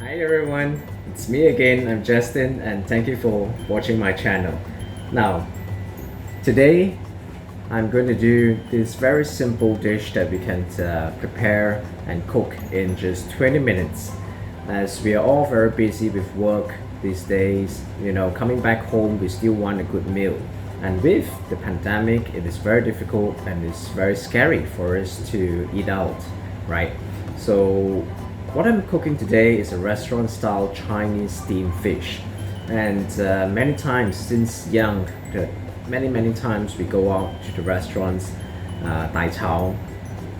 Hi everyone, it's me again. I'm Justin and thank you for watching my channel. Now, today I'm going to do this very simple dish that we can prepare and cook in just 20 minutes. As we are all very busy with work these days, coming back home we still want a good meal. And with the pandemic, it is very difficult and it's very scary for us to eat out, right? So what I'm cooking today is a restaurant style Chinese steamed fish. And many times since young, many times we go out to the restaurants, Dai Chao,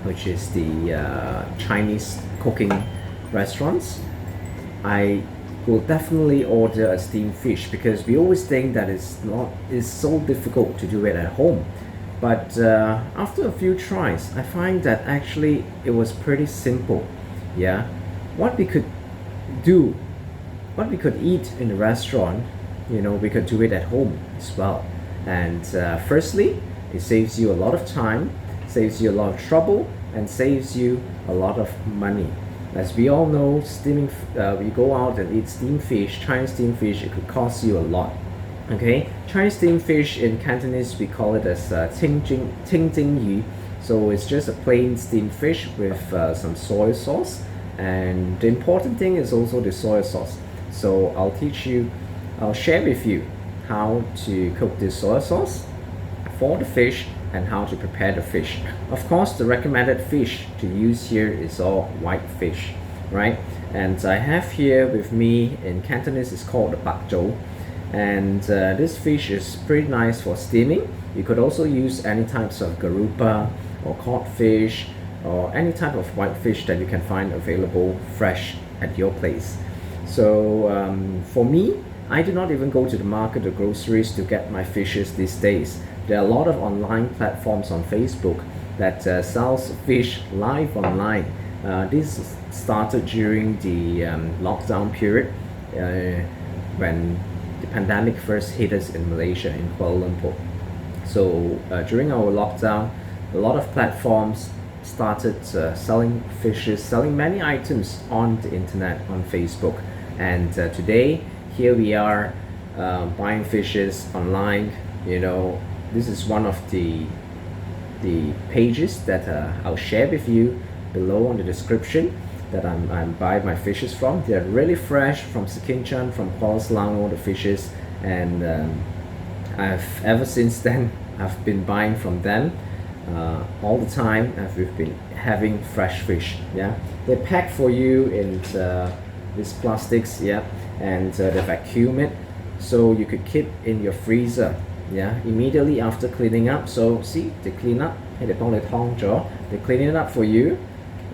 which is the Chinese cooking restaurants. I will definitely order a steamed fish because we always think that it's so difficult to do it at home. But after a few tries, I find that actually it was pretty simple. Yeah, what we could do, what we could eat in the restaurant, we could do it at home as well. And firstly, it saves you a lot of time, saves you a lot of trouble, and saves you a lot of money. As we all know, steaming, we go out and eat steamed fish, Chinese steamed fish, it could cost you a lot. Okay, Chinese steamed fish in Cantonese we call it as ting jing yu. So it's just a plain steamed fish with some soy sauce, and the important thing is also the soy sauce. So I'll share with you how to cook this soy sauce for the fish and how to prepare the fish. Of course, the recommended fish to use here is all white fish, right? And I have here with me in Cantonese it's called the bak zhou. And this fish is pretty nice for steaming. You could also use any types of garupa or codfish or any type of white fish that you can find available fresh at your place. So for me, I do not even go to the market or groceries to get my fishes these days. There are a lot of online platforms on Facebook that sells fish live online. This started during the lockdown period when the pandemic first hit us in Malaysia, in Kuala Lumpur. So during our lockdown, a lot of platforms started selling fishes, selling many items on the internet, on Facebook. And today, here we are buying fishes online. This is one of the pages that I'll share with you below on the description that I'm buying my fishes from. They're really fresh from Sikinchan, from Kuala Selangor, the fishes, and I've ever since then I've been buying from them all the time. We've been having fresh fish. Yeah, they pack for you in these plastics. Yeah, and they vacuum it so you could keep in your freezer. Yeah, immediately after cleaning up. So see, they clean up. They clean it up for you.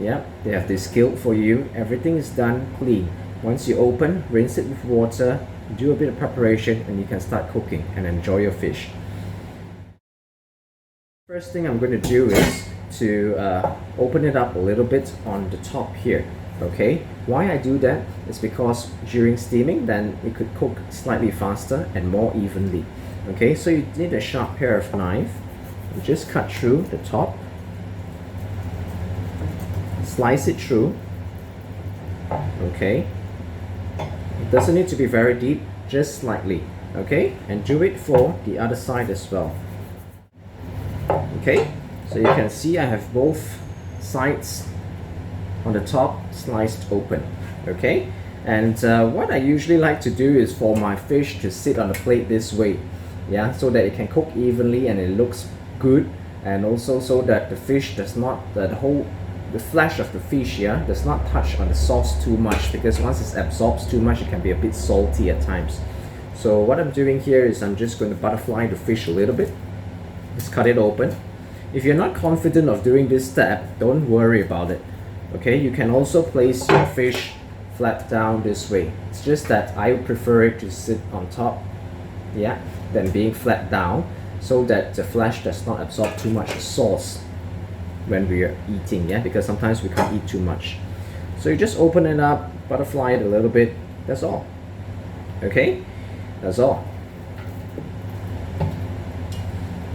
Yeah, they have this skilled for you. Everything is done clean. Once you open, rinse it with water, do a bit of preparation, and you can start cooking and enjoy your fish. First thing I'm going to do is to open it up a little bit on the top here. Okay, why I do that is because during steaming, then it could cook slightly faster and more evenly. Okay, so you need a sharp pair of knife. You just cut through the top. Slice it through. Okay, it doesn't need to be very deep, just slightly. Okay, and do it for the other side as well. Okay, so you can see I have both sides on the top sliced open. Okay, and what I usually like to do is for my fish to sit on the plate this way. Yeah, so that it can cook evenly and it looks good, and also so that the fish does not, the flesh of the fish, yeah, does not touch on the sauce too much, because once it absorbs too much it can be a bit salty at times. So what I'm doing here is I'm just going to butterfly the fish a little bit. Just cut it open. If you're not confident of doing this step, don't worry about it. Okay, you can also place your fish flat down this way. It's just that I prefer it to sit on top, yeah, than being flat down, so that the flesh does not absorb too much sauce when we are eating, yeah, because sometimes we can't eat too much. So you just open it up, butterfly it a little bit, that's all. Okay, that's all.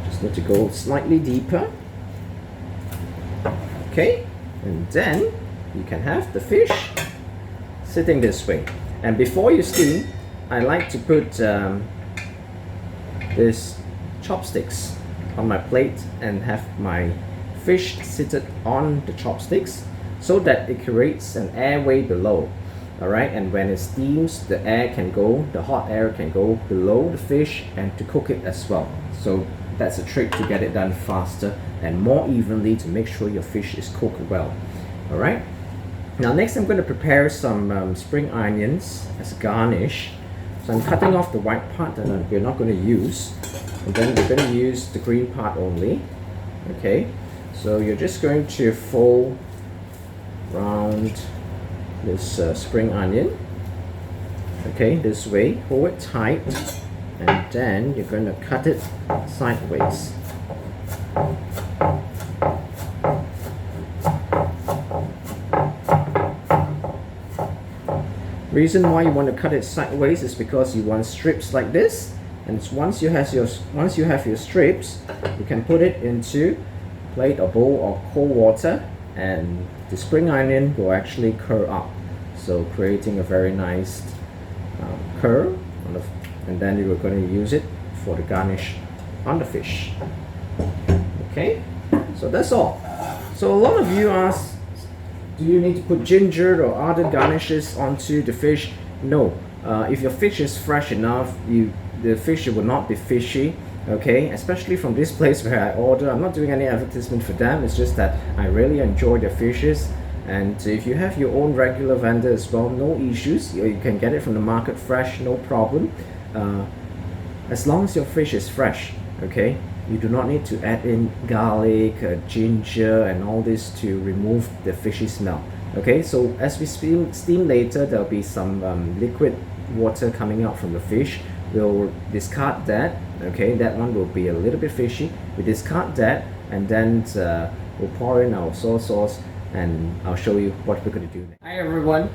Just need to go slightly deeper. Okay, and then you can have the fish sitting this way. And before you steam, I like to put this chopsticks on my plate and have my fish seated on the chopsticks so that it creates an airway below. Alright, and when it steams, the hot air can go below the fish and to cook it as well. So that's a trick to get it done faster and more evenly to make sure your fish is cooked well. Alright, now next I'm going to prepare some spring onions as a garnish. So I'm cutting off the white part that we're not going to use, and then we're going to use the green part only. Okay, so you're just going to fold around this spring onion, okay, this way, hold it tight, and then you're going to cut it sideways. Reason why you want to cut it sideways is because you want strips like this, and once you have your strips, you can put it into a plate or bowl of cold water, and the spring onion will actually curl up, so creating a very nice curl and then you are going to use it for the garnish on the fish. Okay, so that's all. So a lot of you ask, do you need to put ginger or other garnishes onto the fish? No, if your fish is fresh enough, the fish will not be fishy. Okay, especially from this place where I order. I'm not doing any advertisement for them, it's just that I really enjoy their fishes. And if you have your own regular vendor as well, no issues. You can get it from the market fresh, no problem. As long as your fish is fresh, okay, you do not need to add in garlic, ginger and all this to remove the fishy smell. Okay, so as we steam later, there'll be some liquid water coming out from the fish. We'll discard that. Okay, that one will be a little bit fishy. We discard that, and then we'll pour in our soy sauce, and I'll show you what we're going to do next. Hi everyone.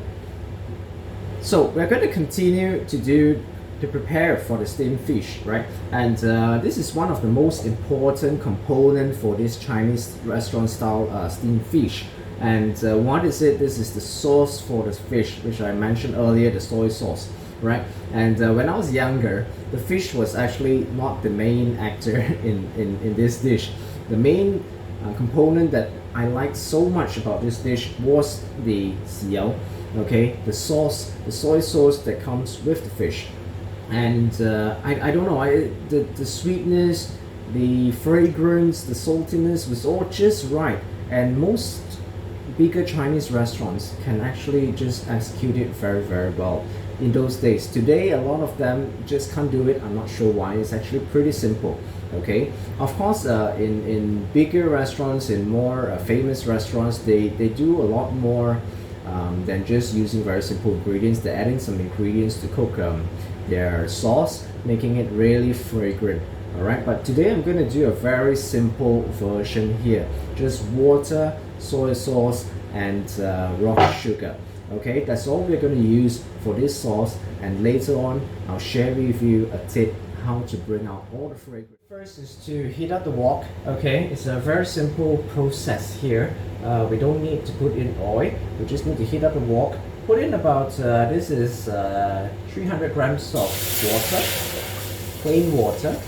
So we're going to continue to prepare for the steamed fish, right? And this is one of the most important components for this Chinese restaurant style steamed fish. And what is it? This is the sauce for the fish, which I mentioned earlier, the soy sauce. Right, and when I was younger, the fish was actually not the main actor in this dish. The main component that I liked so much about this dish was the xiao, okay, the sauce, the soy sauce that comes with the fish. And I don't know, the sweetness, the fragrance, the saltiness was all just right, and most bigger Chinese restaurants can actually just execute it very, very well in those days. Today, a lot of them just can't do it. I'm not sure why. It's actually pretty simple. Okay, of course, in bigger restaurants, in more famous restaurants, they do a lot more than just using very simple ingredients. They're adding some ingredients to cook their sauce, making it really fragrant. Alright, but today I'm going to do a very simple version here. Just water, soy sauce and rock sugar. Okay, that's all we're going to use for this sauce, and later on I'll share with you a tip how to bring out all the fragrance. First is to heat up the wok. Okay, it's a very simple process here. We don't need to put in oil, we just need to heat up the wok. Put in about, this is 300 grams of water, plain water.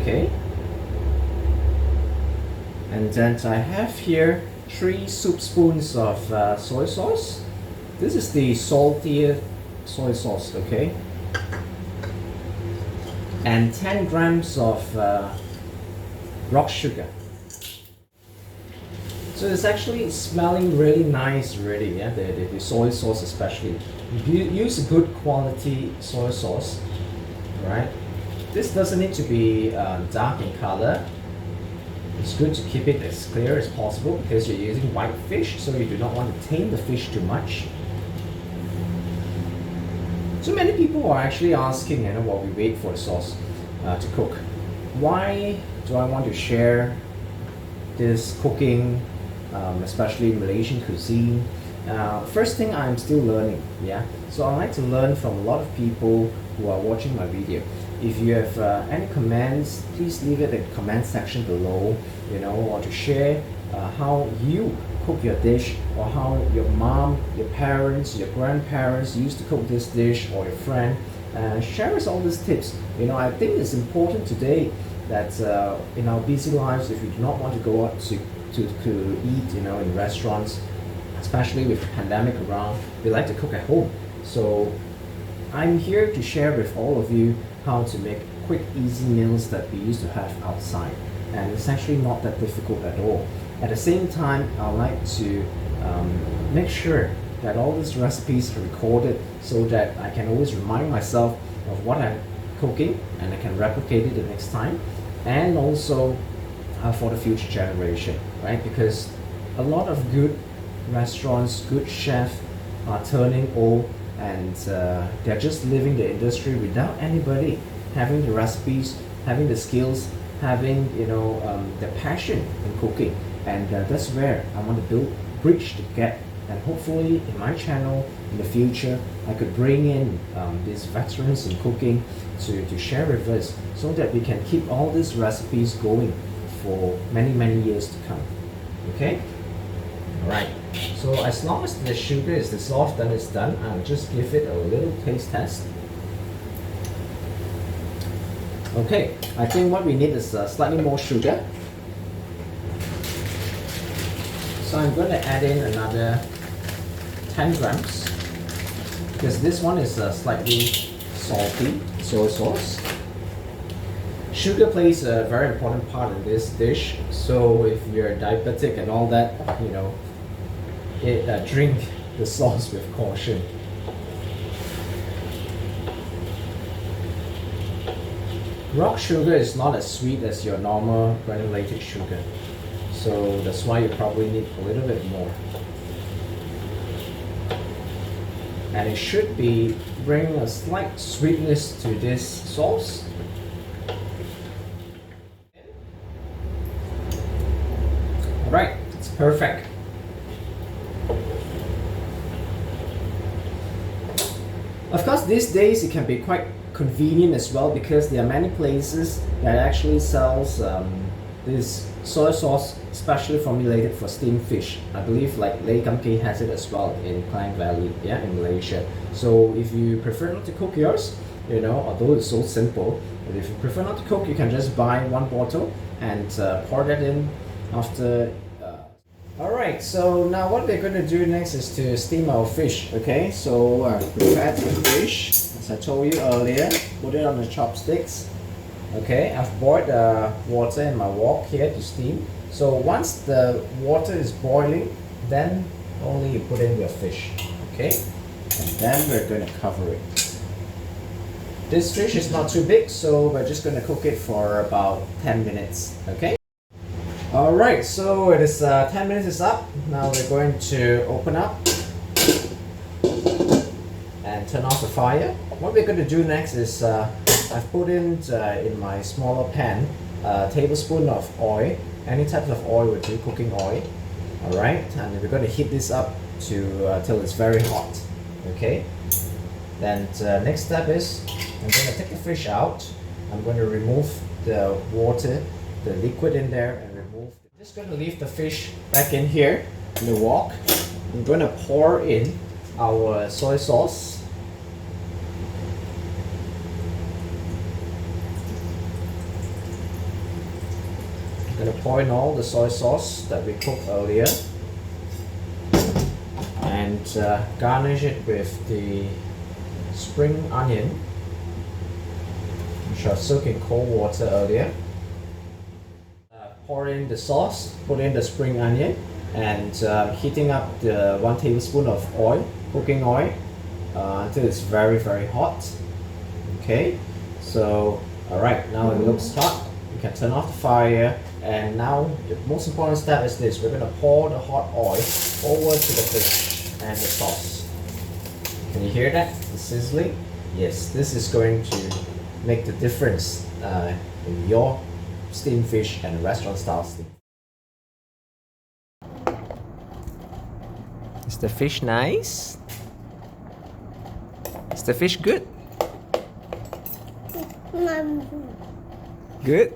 Okay, and then I have here 3 soup spoons of soy sauce. This is the saltier soy sauce, okay, and 10 grams of rock sugar. So it's actually smelling really nice, really, yeah, the soy sauce especially. Use a good quality soy sauce, right? This doesn't need to be dark in color. It's good to keep it as clear as possible because you're using white fish, so you do not want to taint the fish too much. So many people are actually asking, you know, while we wait for the sauce to cook, why do I want to share this cooking, especially Malaysian cuisine? First thing, I'm still learning, yeah. So I like to learn from a lot of people who are watching my video. If you have any comments, please leave it in the comment section below, you know, or to share how you cook your dish, or how your mom, your parents, your grandparents used to cook this dish, or your friend. Share us all these tips. I think it's important today that in our busy lives, if we do not want to go out to eat, in restaurants, especially with the pandemic around, we like to cook at home. So I'm here to share with all of you how to make quick, easy meals that we used to have outside. And it's actually not that difficult at all. At the same time, I like to make sure that all these recipes are recorded so that I can always remind myself of what I'm cooking and I can replicate it the next time, and also for the future generation, right? Because a lot of good restaurants, good chefs are turning old, and they're just leaving the industry without anybody having the recipes, having the skills, having the passion in cooking. And that's where I want to bridge the gap. And hopefully in my channel in the future, I could bring in these veterans in cooking to share with us, so that we can keep all these recipes going for many, many years to come. Okay? Alright, so as long as the sugar is dissolved, then it's done. I'll just give it a little taste test. Okay, I think what we need is slightly more sugar. So I'm going to add in another 10 grams, because this one is slightly salty soy sauce. Sugar plays a very important part in this dish, so if you're diabetic and all that, drink the sauce with caution. Rock sugar is not as sweet as your normal granulated sugar, so that's why you probably need a little bit more. And it should bring a slight sweetness to this sauce. Alright, it's perfect. Of course, these days it can be quite convenient as well, because there are many places that actually sells this soy sauce specially formulated for steamed fish. I believe like Lei Kam Kee has it as well in Klang Valley, in Malaysia. So if you prefer not to cook yours, although it's so simple, but if you prefer not to cook, you can just buy one bottle and pour that in after. Alright, so now what we're going to do next is to steam our fish. Okay, so prepare the fish, as I told you earlier, put it on the chopsticks. Okay, I've boiled water in my wok here to steam. So once the water is boiling, then only you put in your fish. Okay, and then we're going to cover it. This fish is not too big, so we're just going to cook it for about 10 minutes. Okay. Alright, so it is 10 minutes is up. Now we're going to open up and turn off the fire. What we're going to do next is I've put in my smaller pan a tablespoon of oil. Any type of oil would do, cooking oil. Alright, and we're going to heat this up to till it's very hot. Okay. Then next step is I'm going to take the fish out. I'm going to remove the water, the liquid in there, and remove. I'm just going to leave the fish back in here in the wok. I'm going to pour in our soy sauce. I'm going to pour in all the soy sauce that we cooked earlier, and garnish it with the spring onion, which are soaked in cold water earlier. Pour in the sauce, put in the spring onion, and heating up the 1 tablespoon of oil, cooking oil, until it's very, very hot. Okay, so alright, now it looks hot. You can turn off the fire, and now the most important step is this: we're going to pour the hot oil over to the fish and the sauce. Can you hear that? The sizzling? Yes, this is going to make the difference in your steamed fish and restaurant style steam. Is the fish nice? Is the fish good? Good?